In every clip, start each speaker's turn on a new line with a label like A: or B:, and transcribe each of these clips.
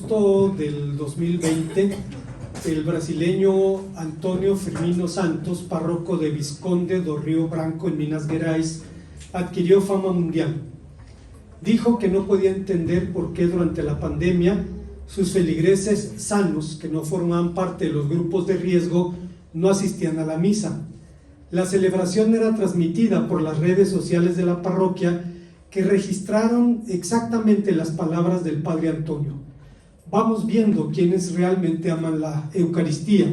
A: agosto del 2020, el brasileño Antônio Firmino Santos, párroco de Visconde do Rio Branco en Minas Gerais, adquirió fama mundial. Dijo que no podía entender por qué durante la pandemia sus feligreses sanos, que no formaban parte de los grupos de riesgo, no asistían a la misa. La celebración era transmitida por las redes sociales de la parroquia, que registraron exactamente las palabras del Padre Antonio. Vamos viendo quiénes realmente aman la Eucaristía,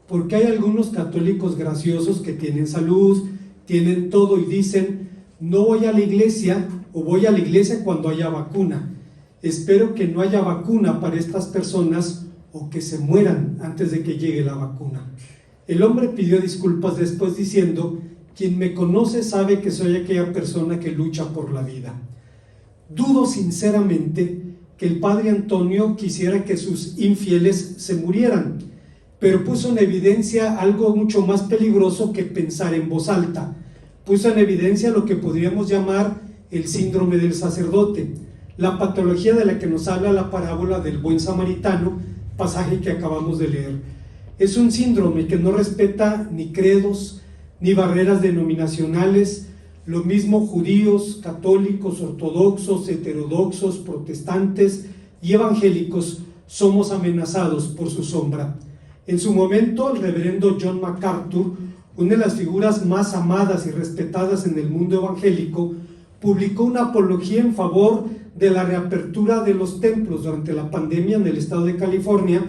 A: porque hay algunos católicos graciosos que tienen salud, tienen todo y dicen: no voy a la iglesia, o voy a la iglesia cuando haya vacuna. Espero que no haya vacuna para estas personas, o que se mueran antes de que llegue la vacuna. El hombre pidió disculpas después diciendo: quien me conoce sabe que soy aquella persona que lucha por la vida. Dudo sinceramente que el Padre Antonio quisiera que sus infieles se murieran, pero puso en evidencia algo mucho más peligroso que pensar en voz alta. Puso en evidencia lo que podríamos llamar el síndrome del sacerdote, la patología de la que nos habla la parábola del buen samaritano, pasaje que acabamos de leer. Es un síndrome que no respeta ni credos, ni barreras denominacionales. Lo mismo judíos, católicos, ortodoxos, heterodoxos, protestantes y evangélicos somos amenazados por su sombra. En su momento, el reverendo John MacArthur, una de las figuras más amadas y respetadas en el mundo evangélico, publicó una apología en favor de la reapertura de los templos durante la pandemia en el estado de California,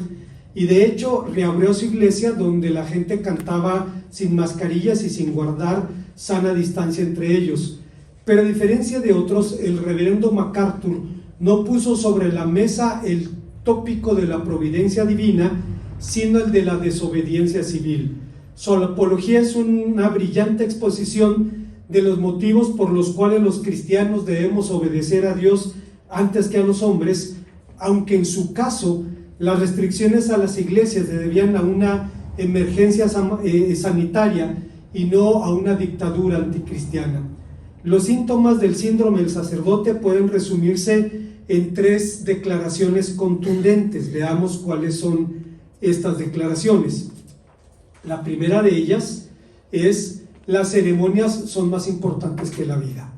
A: y de hecho reabrió su iglesia, donde la gente cantaba sin mascarillas y sin guardar sana distancia entre ellos. Pero a diferencia de otros, el reverendo MacArthur no puso sobre la mesa el tópico de la providencia divina, sino el de la desobediencia civil. Su apología es una brillante exposición de los motivos por los cuales los cristianos debemos obedecer a Dios antes que a los hombres, aunque en su caso las restricciones a las iglesias se debían a una emergencia sanitaria y no a una dictadura anticristiana. Los síntomas del síndrome del sacerdote pueden resumirse en 3 declaraciones contundentes. Veamos cuáles son estas declaraciones. La primera de ellas es: las ceremonias son más importantes que la vida.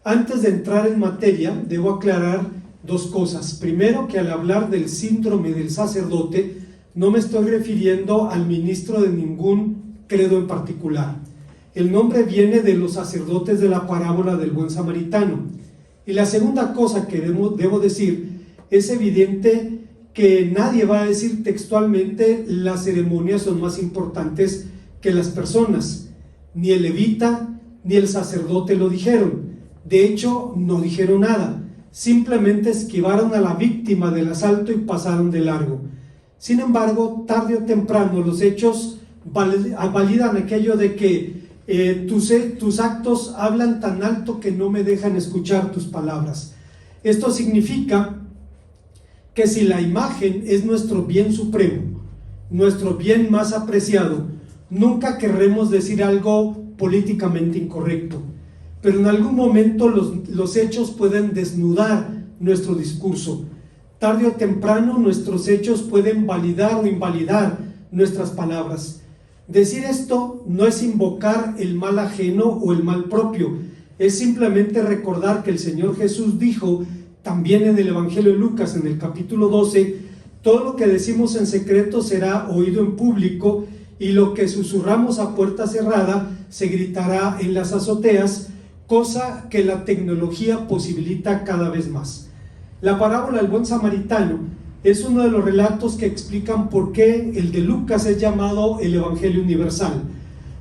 A: Antes de entrar en materia, debo aclarar 2 cosas. Primero, que al hablar del síndrome del sacerdote, no me estoy refiriendo al ministro de ningún credo en particular. El nombre viene de los sacerdotes de la parábola del buen samaritano. Y la segunda cosa que debo decir: es evidente que nadie va a decir textualmente las ceremonias son más importantes que las personas. Ni el levita ni el sacerdote lo dijeron. De hecho, no dijeron nada. Simplemente esquivaron a la víctima del asalto y pasaron de largo. Sin embargo, tarde o temprano los hechos validan aquello de que tus actos hablan tan alto que no me dejan escuchar tus palabras. Esto significa que si la imagen es nuestro bien supremo, nuestro bien más apreciado, nunca querremos decir algo políticamente incorrecto. Pero en algún momento los hechos pueden desnudar nuestro discurso. Tarde o temprano nuestros hechos pueden validar o invalidar nuestras palabras. Decir esto no es invocar el mal ajeno o el mal propio, es simplemente recordar que el Señor Jesús dijo también en el Evangelio de Lucas, en el capítulo 12, todo lo que decimos en secreto será oído en público, y lo que susurramos a puerta cerrada se gritará en las azoteas, cosa que la tecnología posibilita cada vez más. La parábola del buen samaritano es uno de los relatos que explican por qué el de Lucas es llamado el Evangelio Universal.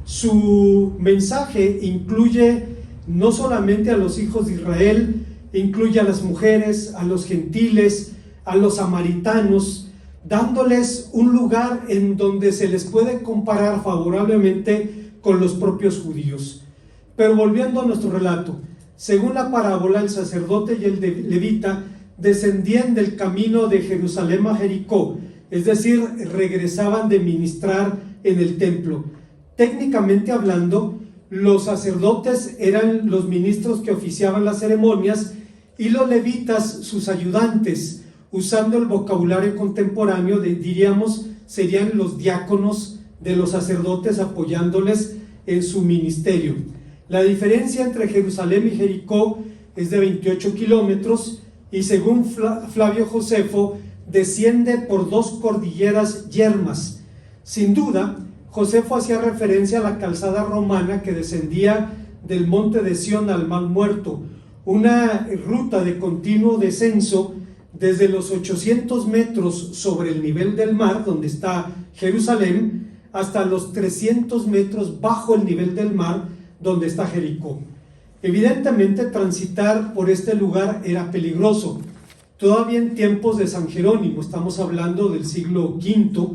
A: Su mensaje incluye no solamente a los hijos de Israel, incluye a las mujeres, a los gentiles, a los samaritanos, dándoles un lugar en donde se les puede comparar favorablemente con los propios judíos. Pero volviendo a nuestro relato, según la parábola, el sacerdote y el levita descendían del camino de Jerusalén a Jericó, es decir, regresaban de ministrar en el templo. Técnicamente hablando, los sacerdotes eran los ministros que oficiaban las ceremonias y los levitas sus ayudantes, usando el vocabulario contemporáneo, diríamos, serían los diáconos de los sacerdotes apoyándoles en su ministerio. La diferencia entre Jerusalén y Jericó es de 28 kilómetros y según Flavio Josefo desciende por dos cordilleras yermas. Sin duda, Josefo hacía referencia a la calzada romana que descendía del monte de Sión al Mar Muerto, una ruta de continuo descenso desde los 800 metros sobre el nivel del mar, donde está Jerusalén, hasta los 300 metros bajo el nivel del mar, donde está Jericó. Evidentemente, transitar por este lugar era peligroso. Todavía en tiempos de San Jerónimo, estamos hablando del siglo V,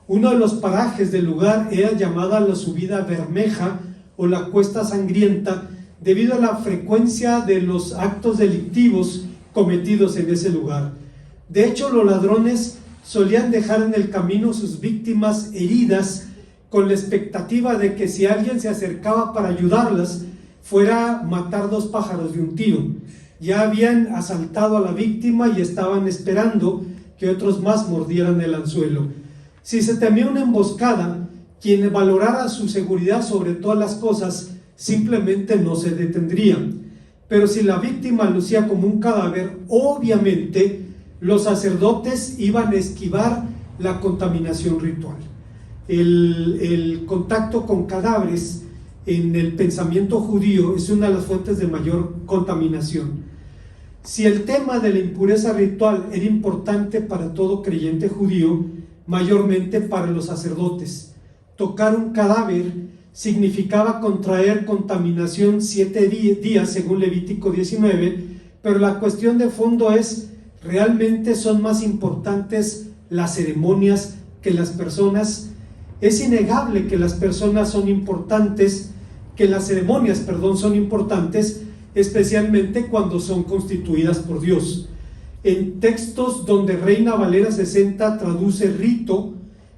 A: uno de los parajes del lugar era llamada la subida Bermeja o la cuesta sangrienta, debido a la frecuencia de los actos delictivos cometidos en ese lugar. De hecho, los ladrones solían dejar en el camino sus víctimas heridas con la expectativa de que si alguien se acercaba para ayudarlas, fuera matar dos pájaros de un tiro. Ya habían asaltado a la víctima y estaban esperando que otros más mordieran el anzuelo. Si se temía una emboscada, quien valorara su seguridad sobre todas las cosas simplemente no se detendría. Pero si la víctima lucía como un cadáver, obviamente los sacerdotes iban a esquivar la contaminación ritual. El contacto con cadáveres en el pensamiento judío es una de las fuentes de mayor contaminación. Si el tema de la impureza ritual era importante para todo creyente judío, mayormente para los sacerdotes, tocar un cadáver significaba contraer contaminación 7 días según Levítico 19, pero la cuestión de fondo es, ¿realmente son más importantes las ceremonias que las personas? Es innegable que las personas son importantes, que las ceremonias, son importantes, especialmente cuando son constituidas por Dios. En textos donde Reina Valera 60 traduce rito,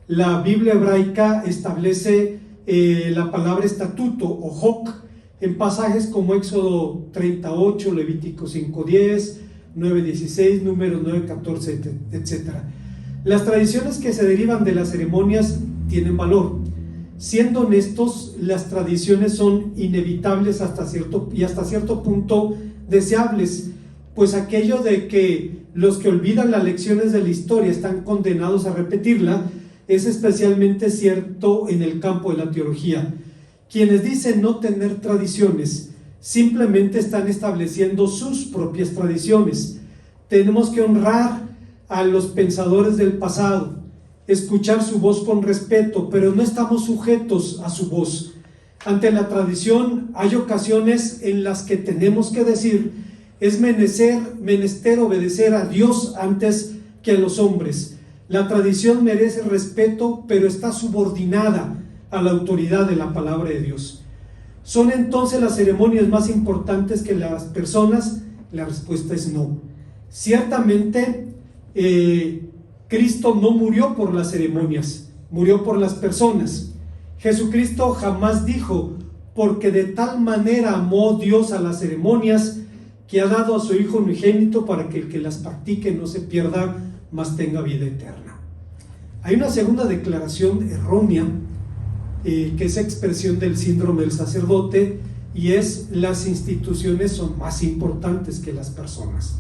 A: la Biblia hebraica establece la palabra estatuto o hok en pasajes como Éxodo 38, Levítico 5:10, 9:16, Números 9:14, etc. Las tradiciones que se derivan de las ceremonias tienen valor. Siendo honestos, las tradiciones son inevitables hasta cierto punto deseables, pues aquello de que los que olvidan las lecciones de la historia están condenados a repetirla es especialmente cierto en el campo de la teología. Quienes dicen no tener tradiciones simplemente están estableciendo sus propias tradiciones. Tenemos que honrar a los pensadores del pasado, escuchar su voz con respeto, pero no estamos sujetos a su voz. Ante la tradición hay ocasiones en las que tenemos que decir: es menester obedecer a Dios antes que a los hombres. La tradición merece respeto, pero está subordinada a la autoridad de la palabra de Dios. ¿Son entonces las ceremonias más importantes que las personas? La respuesta es no. Ciertamente, Cristo no murió por las ceremonias, murió por las personas. Jesucristo jamás dijo: porque de tal manera amó Dios a las ceremonias, que ha dado a su Hijo unigénito para que el que las practique no se pierda, mas tenga vida eterna. Hay una segunda declaración errónea, que es expresión del síndrome del sacerdote, y es: las instituciones son más importantes que las personas.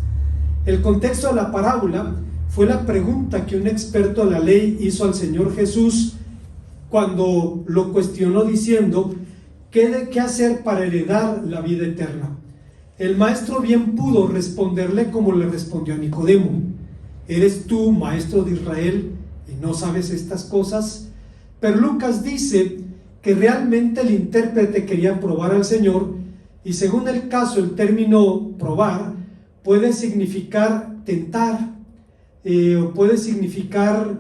A: El contexto de la parábola fue la pregunta que un experto de la ley hizo al Señor Jesús cuando lo cuestionó diciendo: ¿qué hacer para heredar la vida eterna? El maestro bien pudo responderle como le respondió a Nicodemo: ¿eres tú maestro de Israel y no sabes estas cosas? Pero Lucas dice que realmente el intérprete quería probar al Señor, y según el caso, el término probar puede significar tentar, o puede significar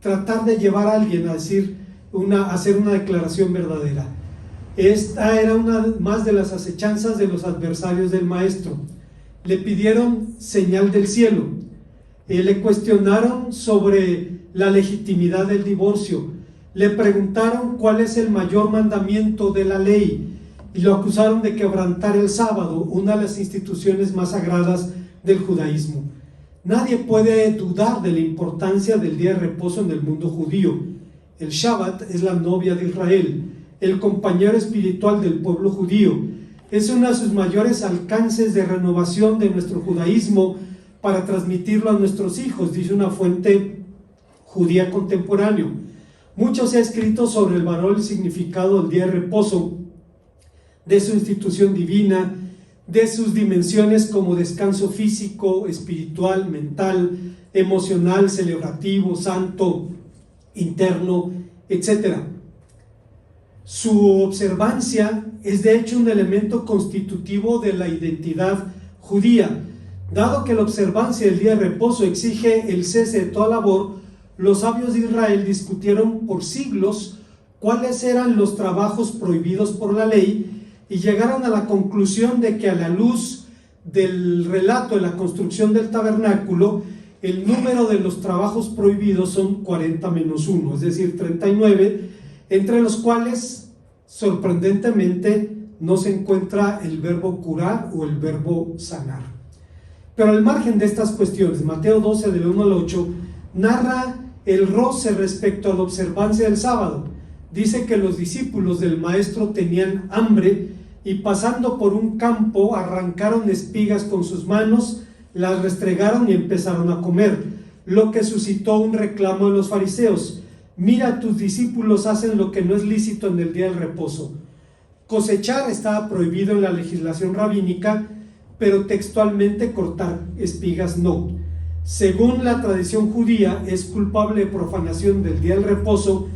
A: tratar de llevar a alguien a hacer una declaración verdadera. Esta era una más de las acechanzas de los adversarios del maestro. Le pidieron señal del cielo, le cuestionaron sobre la legitimidad del divorcio, le preguntaron cuál es el mayor mandamiento de la ley y lo acusaron de quebrantar el sábado, una de las instituciones más sagradas del judaísmo. Nadie puede dudar de la importancia del día de reposo en el mundo judío. El Shabbat es la novia de Israel, el compañero espiritual del pueblo judío. Es uno de sus mayores alcances de renovación de nuestro judaísmo para transmitirlo a nuestros hijos, dice una fuente judía contemporánea. Mucho se ha escrito sobre el valor y significado del día de reposo, de su institución divina, de sus dimensiones como descanso físico, espiritual, mental, emocional, celebrativo, santo, interno, etc. Su observancia es de hecho un elemento constitutivo de la identidad judía. Dado que la observancia del día de reposo exige el cese de toda labor, los sabios de Israel discutieron por siglos cuáles eran los trabajos prohibidos por la ley y llegaron a la conclusión de que, a la luz del relato de la construcción del tabernáculo, el número de los trabajos prohibidos son 40 menos 1, es decir, 39, entre los cuales, sorprendentemente, no se encuentra el verbo curar o el verbo sanar. Pero al margen de estas cuestiones, Mateo 12, del 1 al 8, narra el roce respecto a la observancia del sábado. Dice que los discípulos del maestro tenían hambre y, pasando por un campo, arrancaron espigas con sus manos, las restregaron y empezaron a comer, lo que suscitó un reclamo de los fariseos. Mira, tus discípulos hacen lo que no es lícito en el día del reposo. Cosechar estaba prohibido en la legislación rabínica, pero textualmente cortar espigas no. Según la tradición judía, es culpable de profanación del día del reposo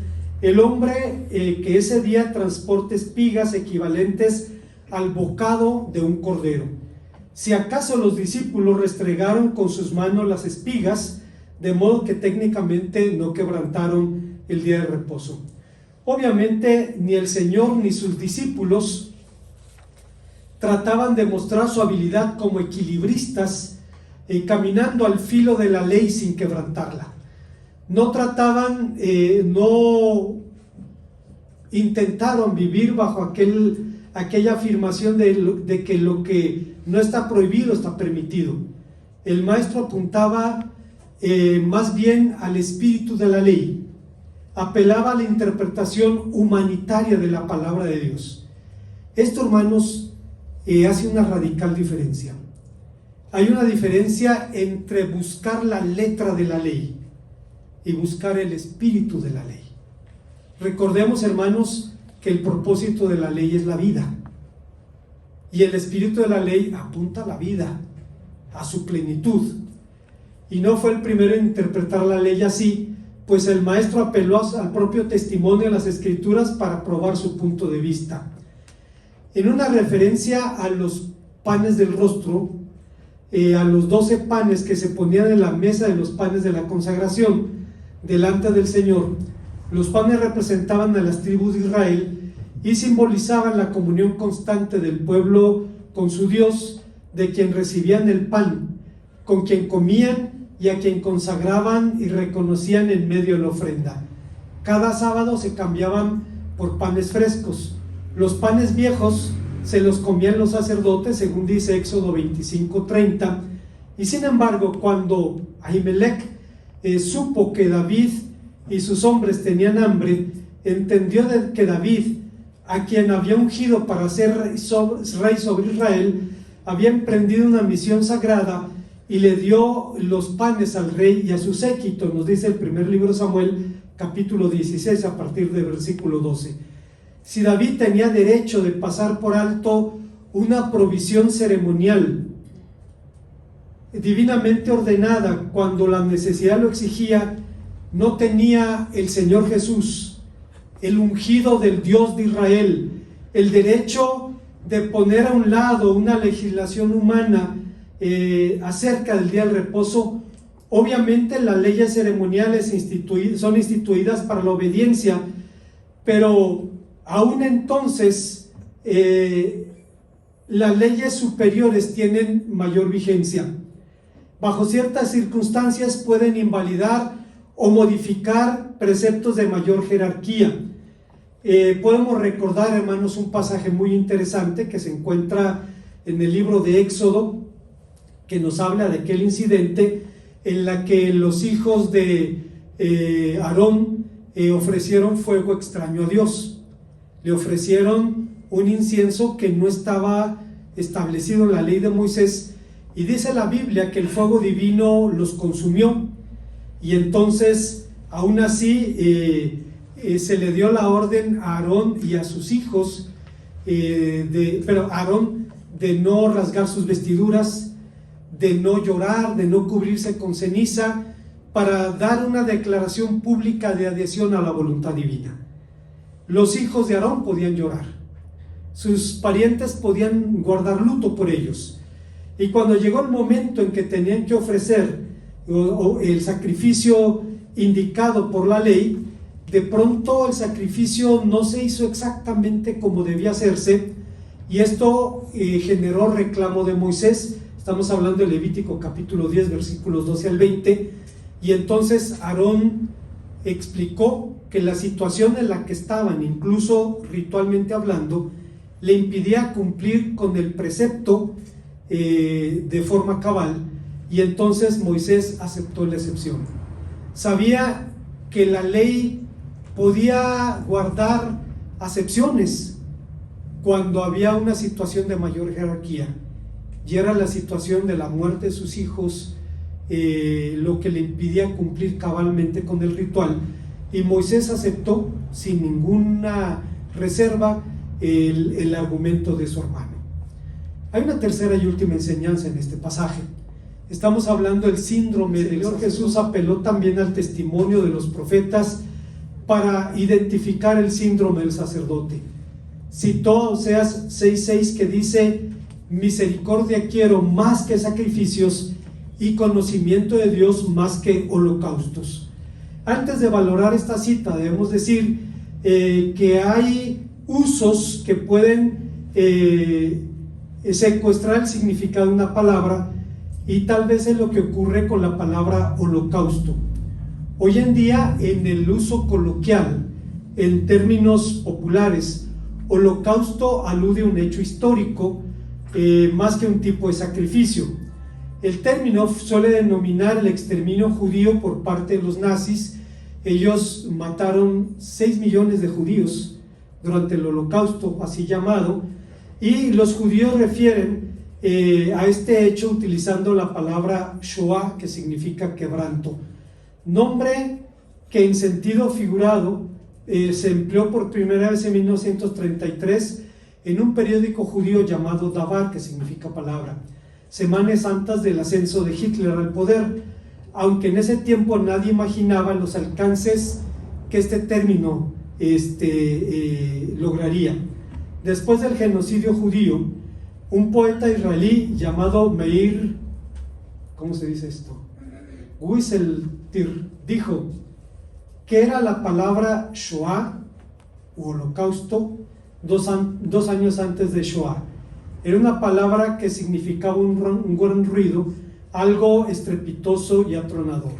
A: el hombre que ese día transporte espigas equivalentes al bocado de un cordero. Si acaso los discípulos restregaron con sus manos las espigas, de modo que técnicamente no quebrantaron el día de reposo. Obviamente ni el Señor ni sus discípulos trataban de mostrar su habilidad como equilibristas, caminando al filo de la ley sin quebrantarla. No intentaron vivir bajo aquella afirmación de que lo que no está prohibido está permitido. El maestro apuntaba más bien al espíritu de la ley, apelaba a la interpretación humanitaria de la palabra de Dios. Esto, hermanos, hace una radical diferencia. Hay una diferencia entre buscar la letra de la ley y buscar el espíritu de la ley. Recordemos, hermanos, que el propósito de la ley es la vida, y el espíritu de la ley apunta a la vida, a su plenitud. Y no fue el primero en interpretar la ley así, pues el maestro apeló al propio testimonio de las escrituras para probar su punto de vista. En una referencia a los panes del rostro, a los 12 panes que se ponían en la mesa de los panes de la consagración delante del Señor, los panes representaban a las tribus de Israel y simbolizaban la comunión constante del pueblo con su Dios, de quien recibían el pan, con quien comían y a quien consagraban y reconocían en medio de la ofrenda. Cada sábado se cambiaban por panes frescos. Los panes viejos se los comían los sacerdotes, según dice Éxodo 25:30, y sin embargo, cuando Ahimelech supo que David y sus hombres tenían hambre, entendió que David, a quien había ungido para ser rey sobre Israel, había emprendido una misión sagrada y le dio los panes al rey y a su séquito. Nos dice el primer libro de Samuel, capítulo 16, a partir del versículo 12. Si David tenía derecho de pasar por alto una provisión ceremonial divinamente ordenada cuando la necesidad lo exigía, no tenía el Señor Jesús, el ungido del Dios de Israel, el derecho de poner a un lado una legislación humana acerca del día del reposo. Obviamente las leyes ceremoniales son instituidas para la obediencia, pero aún entonces las leyes superiores tienen mayor vigencia. Bajo ciertas circunstancias pueden invalidar o modificar preceptos de mayor jerarquía. Podemos recordar, hermanos, un pasaje muy interesante que se encuentra en el libro de Éxodo, que nos habla de aquel incidente en la que los hijos de Aarón ofrecieron fuego extraño a Dios. Le ofrecieron un incienso que no estaba establecido en la ley de Moisés, y dice la Biblia que el fuego divino los consumió, y entonces aún así se le dio la orden a Aarón y a sus hijos, pero Aarón, de no rasgar sus vestiduras, de no llorar, de no cubrirse con ceniza, para dar una declaración pública de adhesión a la voluntad divina. Los hijos de Aarón podían llorar, sus parientes podían guardar luto por ellos, y cuando llegó el momento en que tenían que ofrecer el sacrificio indicado por la ley, de pronto el sacrificio no se hizo exactamente como debía hacerse, y esto generó reclamo de Moisés. Estamos hablando de Levítico capítulo 10, versículos 12 al 20, y entonces Aarón explicó que la situación en la que estaban, incluso ritualmente hablando, le impidía cumplir con el precepto de forma cabal, y entonces Moisés aceptó la excepción. Sabía que la ley podía guardar acepciones cuando había una situación de mayor jerarquía, y era la situación de la muerte de sus hijos lo que le impidía cumplir cabalmente con el ritual, y Moisés aceptó sin ninguna reserva el argumento de su hermano. Hay una tercera y última enseñanza en este pasaje. Estamos hablando del síndrome del Señor Jesús. Apeló también al testimonio de los profetas para identificar el síndrome del sacerdote. Citó Oseas 6:6, que dice: misericordia quiero más que sacrificios, y conocimiento de Dios más que holocaustos. Antes de valorar esta cita, debemos decir que hay usos que pueden secuestrar el significado de una palabra, y tal vez es lo que ocurre con la palabra holocausto. Hoy en día, en el uso coloquial, en términos populares, holocausto alude a un hecho histórico más que un tipo de sacrificio. El término suele denominar el exterminio judío por parte de los nazis. Ellos mataron 6 millones de judíos durante el holocausto, así llamado, y los judíos refieren a este hecho utilizando la palabra Shoah, que significa quebranto, nombre que en sentido figurado se empleó por primera vez en 1933 en un periódico judío llamado Davar, que significa palabra, semanas antes del ascenso de Hitler al poder, aunque en ese tiempo nadie imaginaba los alcances que este término lograría. Después del genocidio judío, un poeta israelí llamado Meir, ¿cómo se dice esto? Wieseltir, dijo que era la palabra Shoah u holocausto 2 años antes de Shoah. Era una palabra que significaba un gran ruido, algo estrepitoso y atronador.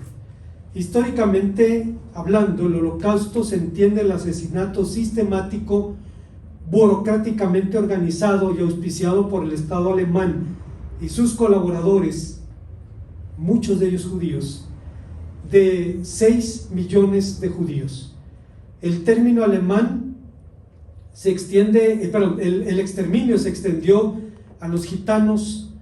A: Históricamente hablando, el holocausto se entiende el asesinato sistemático, burocráticamente organizado y auspiciado por el Estado alemán y sus colaboradores, muchos de ellos judíos, de 6 millones de judíos. El término alemán se extiende, el exterminio se extendió a los gitanos,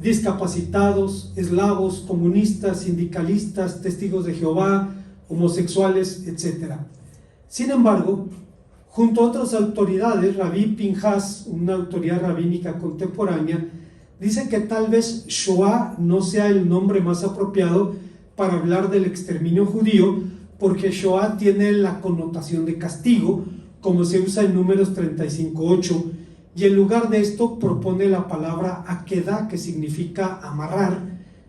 A: discapacitados, eslavos, comunistas, sindicalistas, testigos de Jehová, homosexuales, etc. Sin embargo, junto a otras autoridades, Rabí Pinhas, una autoridad rabínica contemporánea, dice que tal vez Shoah no sea el nombre más apropiado para hablar del exterminio judío, porque Shoah tiene la connotación de castigo, como se usa en Números 35:8, y en lugar de esto propone la palabra akedah, que significa amarrar,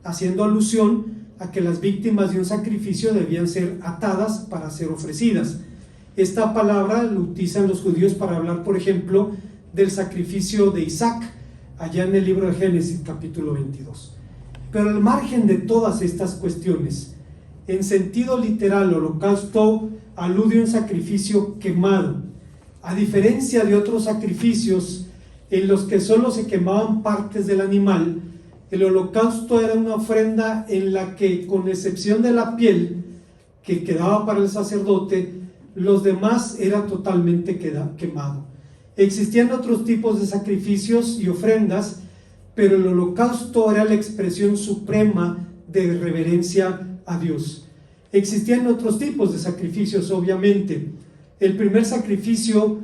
A: haciendo alusión a que las víctimas de un sacrificio debían ser atadas para ser ofrecidas. Esta palabra la utilizan los judíos para hablar, por ejemplo, del sacrificio de Isaac, allá en el libro de Génesis, capítulo 22. Pero al margen de todas estas cuestiones, en sentido literal, holocausto alude a un sacrificio quemado, a diferencia de otros sacrificios en los que solo se quemaban partes del animal. El holocausto era una ofrenda en la que, con excepción de la piel que quedaba para el sacerdote, los demás era totalmente quemado. Existían otros tipos de sacrificios y ofrendas, pero el holocausto era la expresión suprema de reverencia a Dios. Existían otros tipos de sacrificios, obviamente. El primer sacrificio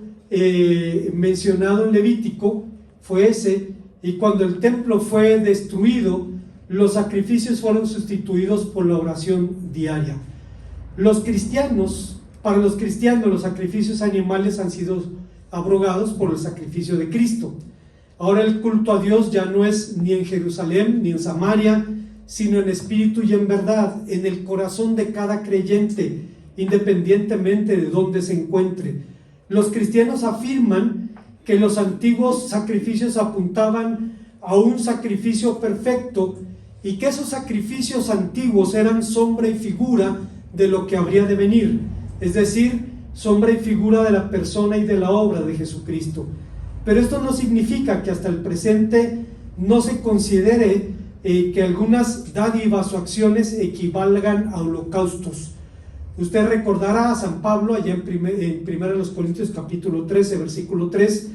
A: mencionado en Levítico fue ese, y cuando el templo fue destruido, los sacrificios fueron sustituidos por la oración diaria. Para los cristianos, los sacrificios animales han sido abrogados por el sacrificio de Cristo. Ahora el culto a Dios ya no es ni en Jerusalén ni en Samaria, sino en espíritu y en verdad, en el corazón de cada creyente, independientemente de dónde se encuentre. Los cristianos afirman que los antiguos sacrificios apuntaban a un sacrificio perfecto y que esos sacrificios antiguos eran sombra y figura de lo que habría de venir, es decir, sombra y figura de la persona y de la obra de Jesucristo. Pero esto no significa que hasta el presente no se considere que algunas dádivas o acciones equivalgan a holocaustos. Usted recordará a San Pablo allá en 1 Corintios capítulo 13, versículo 3,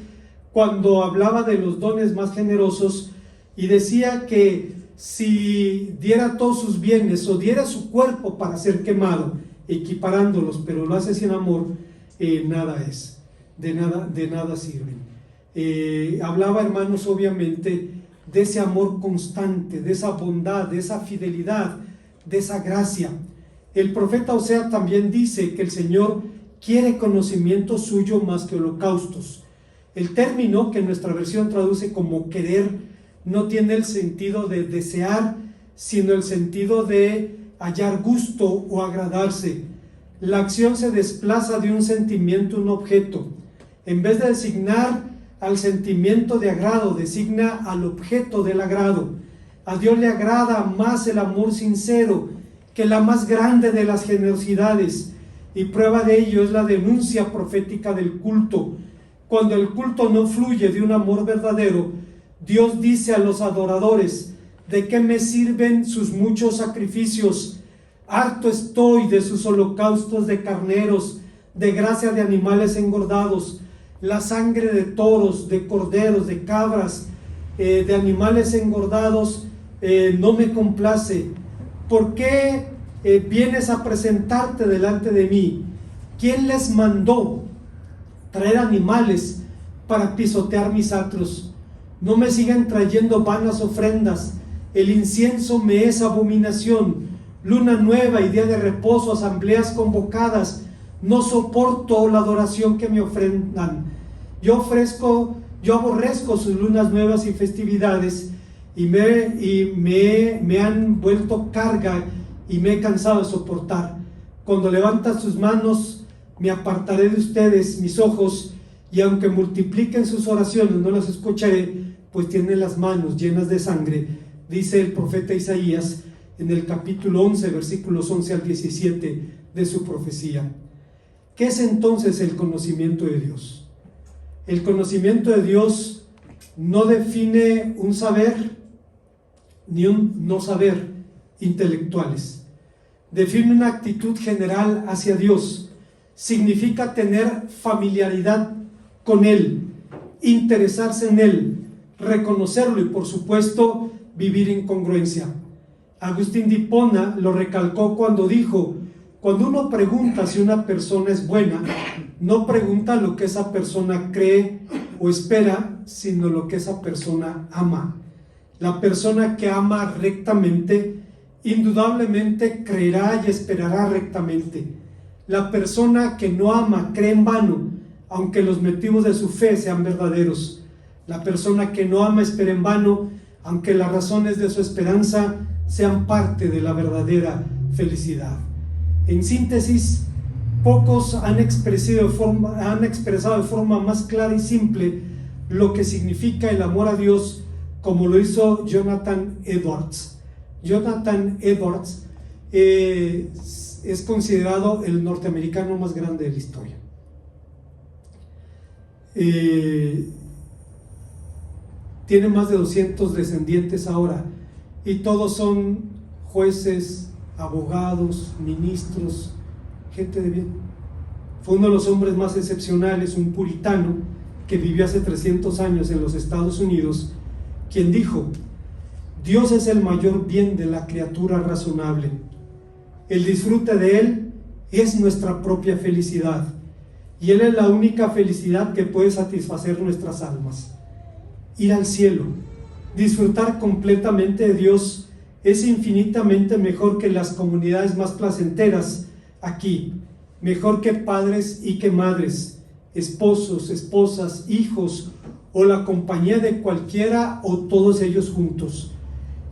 A: cuando hablaba de los dones más generosos y decía que si diera todos sus bienes o diera su cuerpo para ser quemado, equiparándolos, pero lo hace sin amor, nada es, de nada sirven. Hablaba, hermanos, obviamente de ese amor constante, de esa bondad, de esa fidelidad, de esa gracia. El profeta Oseas también dice que el Señor quiere conocimiento suyo más que holocaustos. El término que nuestra versión traduce como querer no tiene el sentido de desear, sino el sentido de hallar gusto o agradarse. La acción se desplaza de un sentimiento a un objeto. En vez de designar al sentimiento de agrado, designa al objeto del agrado. A Dios le agrada más el amor sincero que la más grande de las generosidades, y prueba de ello es la denuncia profética del culto. Cuando el culto no fluye de un amor verdadero, Dios dice a los adoradores: ¿de qué me sirven sus muchos sacrificios? Harto estoy de sus holocaustos de carneros, de grasa de animales engordados, la sangre de toros, de corderos, de cabras, de animales engordados, no me complace. ¿Por qué vienes a presentarte delante de mí? ¿Quién les mandó traer animales para pisotear mis atrios? No me sigan trayendo vanas ofrendas. El incienso me es abominación. Luna nueva y día de reposo, asambleas convocadas. No soporto la adoración que me ofrendan. Yo aborrezco sus lunas nuevas y festividades, y me han vuelto carga y me he cansado de soportar. Cuando levantan sus manos, me apartaré de ustedes mis ojos, y aunque multipliquen sus oraciones, no las escucharé, pues tienen las manos llenas de sangre, dice el profeta Isaías en el capítulo 11, versículos 11 al 17 de su profecía. ¿Qué es entonces el conocimiento de Dios? El conocimiento de Dios no define un saber ni un no saber intelectuales. Define una actitud general hacia Dios. Significa tener familiaridad con Él, interesarse en Él, reconocerlo y, por supuesto, vivir en congruencia. Agustín de Hipona lo recalcó cuando dijo: cuando uno pregunta si una persona es buena, no pregunta lo que esa persona cree o espera, sino lo que esa persona ama. La persona que ama rectamente, indudablemente creerá y esperará rectamente. La persona que no ama cree en vano, aunque los motivos de su fe sean verdaderos. La persona que no ama espera en vano, aunque las razones de su esperanza sean parte de la verdadera felicidad. En síntesis, pocos han expresado de forma más clara y simple lo que significa el amor a Dios, como lo hizo Jonathan Edwards. Jonathan Edwards es considerado el norteamericano más grande de la historia. Tiene más de 200 descendientes ahora, y todos son jueces, abogados, ministros, gente de bien. Fue uno de los hombres más excepcionales, un puritano que vivió hace 300 años en los Estados Unidos, quien dijo: Dios es el mayor bien de la criatura razonable. El disfrute de Él es nuestra propia felicidad, y Él es la única felicidad que puede satisfacer nuestras almas. Ir al cielo, disfrutar completamente de Dios, es infinitamente mejor que las comunidades más placenteras aquí, mejor que padres y que madres, esposos, esposas, hijos, o la compañía de cualquiera o todos ellos juntos.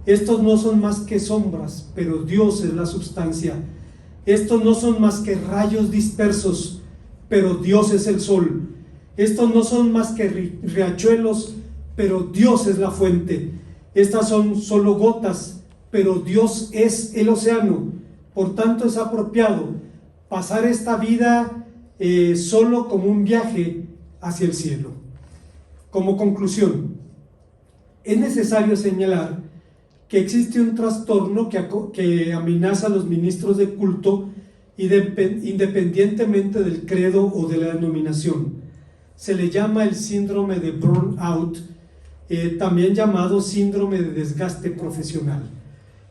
A: Estos no son más que sombras, pero Dios es la sustancia. Estos no son más que rayos dispersos, pero Dios es el sol. Estos no son más que riachuelos, pero Dios es la fuente. Estas son solo gotas, pero Dios es el océano. Por tanto, es apropiado pasar esta vida solo como un viaje hacia el cielo. Como conclusión, es necesario señalar que existe un trastorno que amenaza a los ministros de culto independientemente del credo o de la denominación. Se le llama el síndrome de burnout, también llamado síndrome de desgaste profesional.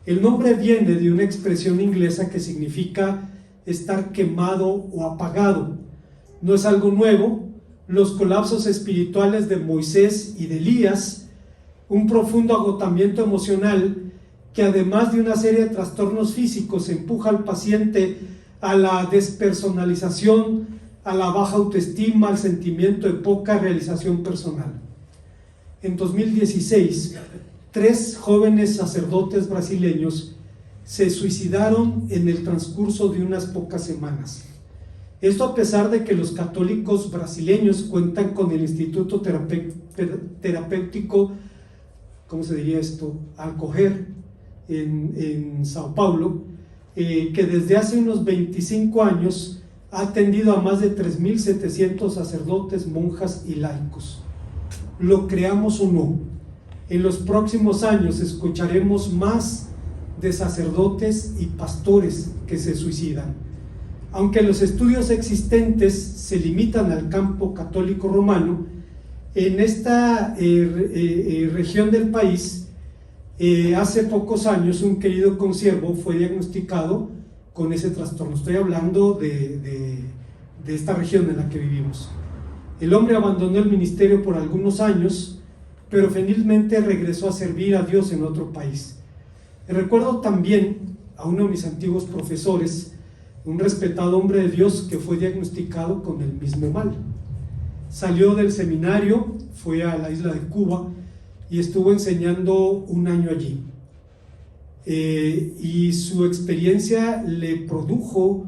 A: El nombre viene de una expresión inglesa que significa estar quemado o apagado. No es algo nuevo. Los colapsos espirituales de Moisés y de Elías, un profundo agotamiento emocional que además de una serie de trastornos físicos empuja al paciente a la despersonalización, a la baja autoestima, al sentimiento de poca realización personal. En 2016, 3 jóvenes sacerdotes brasileños se suicidaron en el transcurso de unas pocas semanas. Esto a pesar de que los católicos brasileños cuentan con el Instituto Terapéutico, ¿cómo se diría esto?, Alcoger, en Sao Paulo, que desde hace unos 25 años ha atendido a más de 3.700 sacerdotes, monjas y laicos. Lo creamos o no, en los próximos años escucharemos más de sacerdotes y pastores que se suicidan. Aunque los estudios existentes se limitan al campo católico romano, en esta región del país, hace pocos años un querido consiervo fue diagnosticado con ese trastorno. Estoy hablando de esta región en la que vivimos. El hombre abandonó el ministerio por algunos años, pero felizmente regresó a servir a Dios en otro país. Recuerdo también a uno de mis antiguos profesores, un respetado hombre de Dios que fue diagnosticado con el mismo mal. Salió del seminario, fue a la isla de Cuba y estuvo enseñando un año allí. Y su experiencia le produjo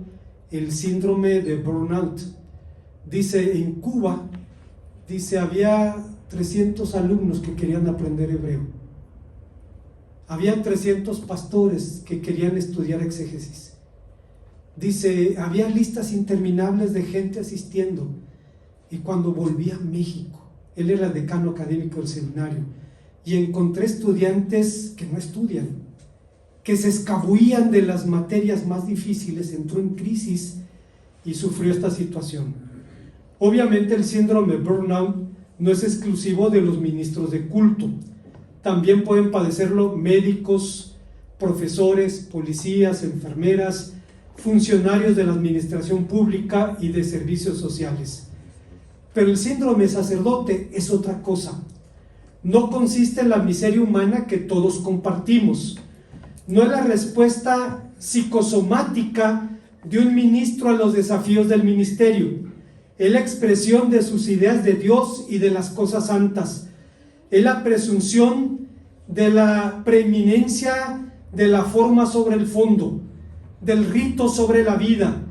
A: el síndrome de burnout. Dice, en Cuba, había 300 alumnos que querían aprender hebreo. Había 300 pastores que querían estudiar exégesis. Dice, había listas interminables de gente asistiendo. Y cuando volví a México, él era el decano académico del seminario, y encontré estudiantes que no estudian, que se escabullían de las materias más difíciles, entró en crisis y sufrió esta situación. Obviamente el síndrome de burnout no es exclusivo de los ministros de culto. También pueden padecerlo médicos, profesores, policías, enfermeras, funcionarios de la administración pública y de servicios sociales. Pero el síndrome de sacerdote es otra cosa. No consiste en la miseria humana que todos compartimos. No es la respuesta psicosomática de un ministro a los desafíos del ministerio. Es la expresión de sus ideas de Dios y de las cosas santas. Es la presunción de la preeminencia de la forma sobre el fondo, del rito sobre la vida,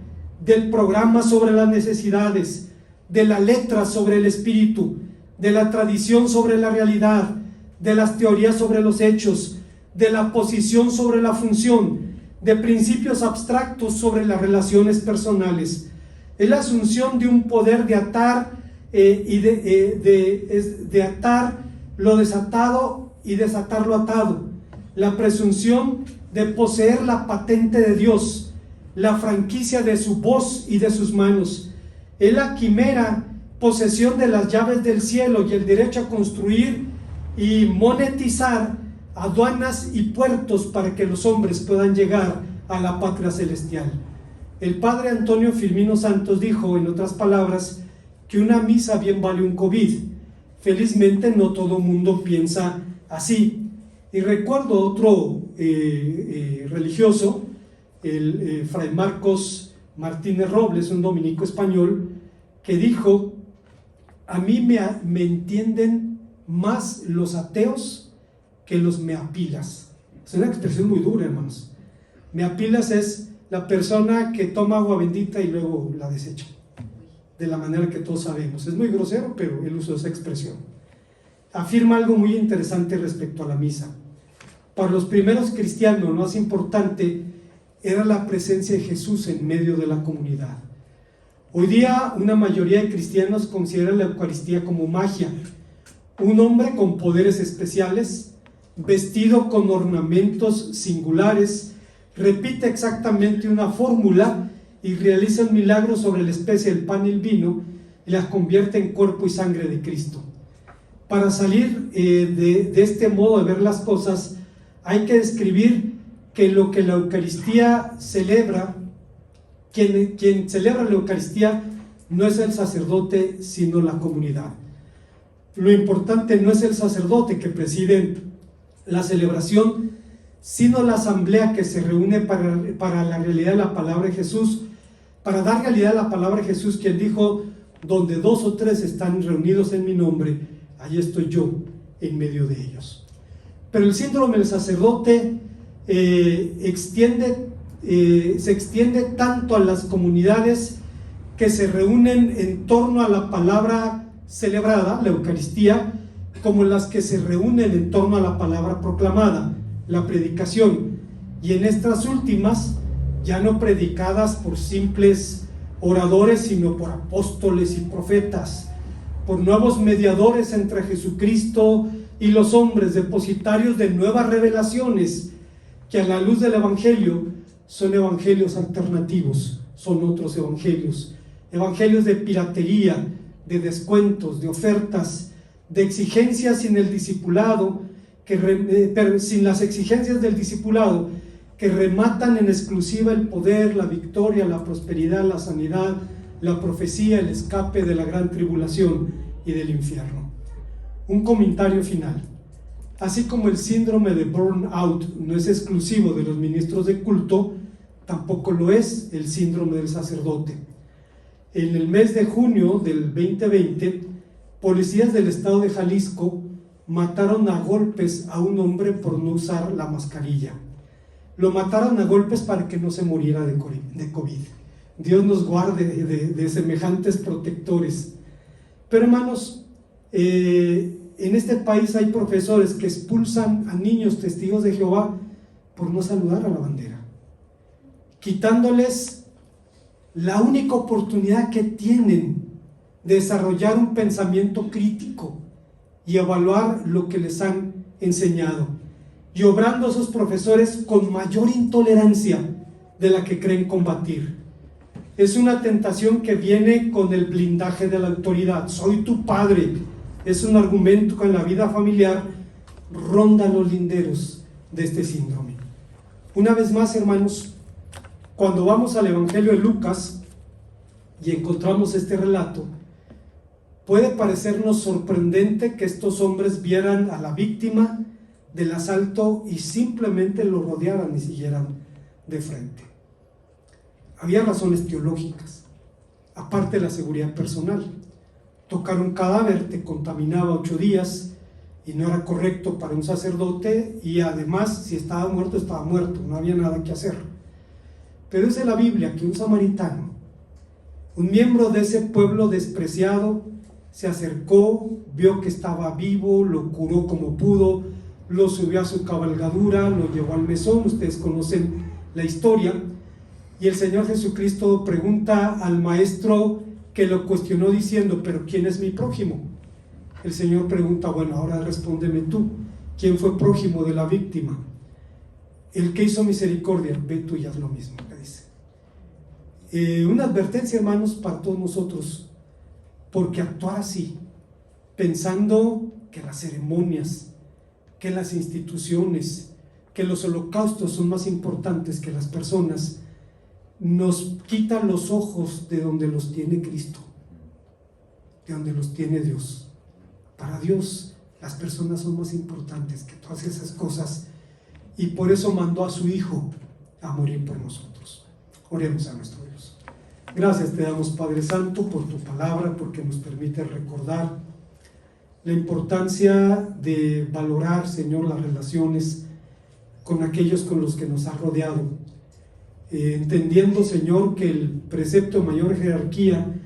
A: del programa sobre las necesidades, de la letra sobre el espíritu, de la tradición sobre la realidad, de las teorías sobre los hechos, de la posición sobre la función, de principios abstractos sobre las relaciones personales. Es la asunción de un poder de atar de atar lo desatado y desatar lo atado. la presunción de poseer la patente de Dios, la franquicia de su voz y de sus manos. Es la quimera, posesión de las llaves del cielo y el derecho a construir y monetizar aduanas y puertos para que los hombres puedan llegar a la patria celestial. El padre Antonio Firmino Santos dijo, en otras palabras, que una misa bien vale un COVID. Felizmente no todo mundo piensa así. Y recuerdo otro religioso, el fray Marcos Martínez Robles, un dominico español, que dijo: a mí me entienden más los ateos que los meapilas. Es una expresión muy dura, hermanos. Meapilas es la persona que toma agua bendita y luego la desecha, de la manera que todos sabemos. Es muy grosero, pero él usó esa expresión. Afirma algo muy interesante respecto a la misa. Para los primeros cristianos, lo más importante era la presencia de Jesús en medio de la comunidad. Hoy día una mayoría de cristianos considera la Eucaristía como magia. Un hombre con poderes especiales, vestido con ornamentos singulares, repite exactamente una fórmula y realiza un milagro sobre la especie del pan y el vino y las convierte en cuerpo y sangre de Cristo. Para salir de este modo de ver las cosas, hay que describir que lo que la Eucaristía celebra, quien celebra la Eucaristía no es el sacerdote, sino la comunidad. Lo importante no es el sacerdote que preside la celebración, sino la asamblea que se reúne para la realidad de la palabra de Jesús, para dar realidad a la palabra de Jesús, quien dijo: donde 2 o 3 están reunidos en mi nombre, allí estoy yo en medio de ellos. Pero el síndrome del sacerdote se extiende tanto a las comunidades que se reúnen en torno a la palabra celebrada, la Eucaristía, como las que se reúnen en torno a la palabra proclamada, la predicación, y en estas últimas ya no predicadas por simples oradores, sino por apóstoles y profetas, por nuevos mediadores entre Jesucristo y los hombres, depositarios de nuevas revelaciones que a la luz del Evangelio son evangelios alternativos, son otros evangelios, evangelios de piratería, de descuentos, de ofertas, de exigencias sin el discipulado, sin las exigencias del discipulado, que rematan en exclusiva el poder, la victoria, la prosperidad, la sanidad, la profecía, el escape de la gran tribulación y del infierno. Un comentario final. Así como el síndrome de burnout no es exclusivo de los ministros de culto, tampoco lo es el síndrome del sacerdote. En el mes de junio del 2020, policías del estado de Jalisco mataron a golpes a un hombre por no usar la mascarilla. Lo mataron a golpes para que no se muriera de COVID. Dios nos guarde de semejantes protectores. Pero hermanos, en este país hay profesores que expulsan a niños testigos de Jehová por no saludar a la bandera, quitándoles la única oportunidad que tienen de desarrollar un pensamiento crítico y evaluar lo que les han enseñado, y obrando esos profesores con mayor intolerancia de la que creen combatir. Es una tentación que viene con el blindaje de la autoridad. Soy tu padre. Es un argumento que en la vida familiar ronda los linderos de este síndrome. Una vez más, hermanos, cuando vamos al Evangelio de Lucas y encontramos este relato, puede parecernos sorprendente que estos hombres vieran a la víctima del asalto y simplemente lo rodearan y siguieran de frente. Había razones teológicas, aparte de la seguridad personal. Tocar un cadáver te contaminaba 8 días y no era correcto para un sacerdote, y además si estaba muerto, no había nada que hacer. Pero dice la Biblia que un samaritano, un miembro de ese pueblo despreciado, se acercó, vio que estaba vivo, lo curó como pudo, lo subió a su cabalgadura, lo llevó al mesón. Ustedes conocen la historia. Y el Señor Jesucristo pregunta al maestro que lo cuestionó diciendo: ¿pero quién es mi prójimo? El Señor pregunta: bueno, ahora respóndeme tú, ¿quién fue prójimo de la víctima? El que hizo misericordia, ve tú y haz lo mismo, le dice. Una advertencia, hermanos, para todos nosotros, porque actuar así, pensando que las ceremonias, que las instituciones, que los holocaustos son más importantes que las personas, nos quita los ojos de donde los tiene Cristo, de donde los tiene Dios. Para Dios las personas son más importantes que todas esas cosas, y por eso mandó a su Hijo a morir por nosotros. Oremos a nuestro Dios. Gracias te damos, Padre Santo, por tu palabra, porque nos permite recordar la importancia de valorar, Señor, las relaciones con aquellos con los que nos ha rodeado, entendiendo, Señor, que el precepto de mayor jerarquía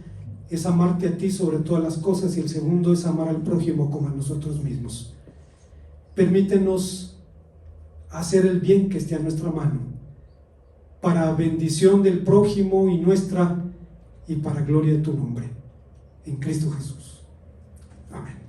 A: es amarte a ti sobre todas las cosas, y el segundo es amar al prójimo como a nosotros mismos. Permítenos hacer el bien que esté a nuestra mano, para bendición del prójimo y nuestra, y para gloria de tu nombre, en Cristo Jesús. Amén.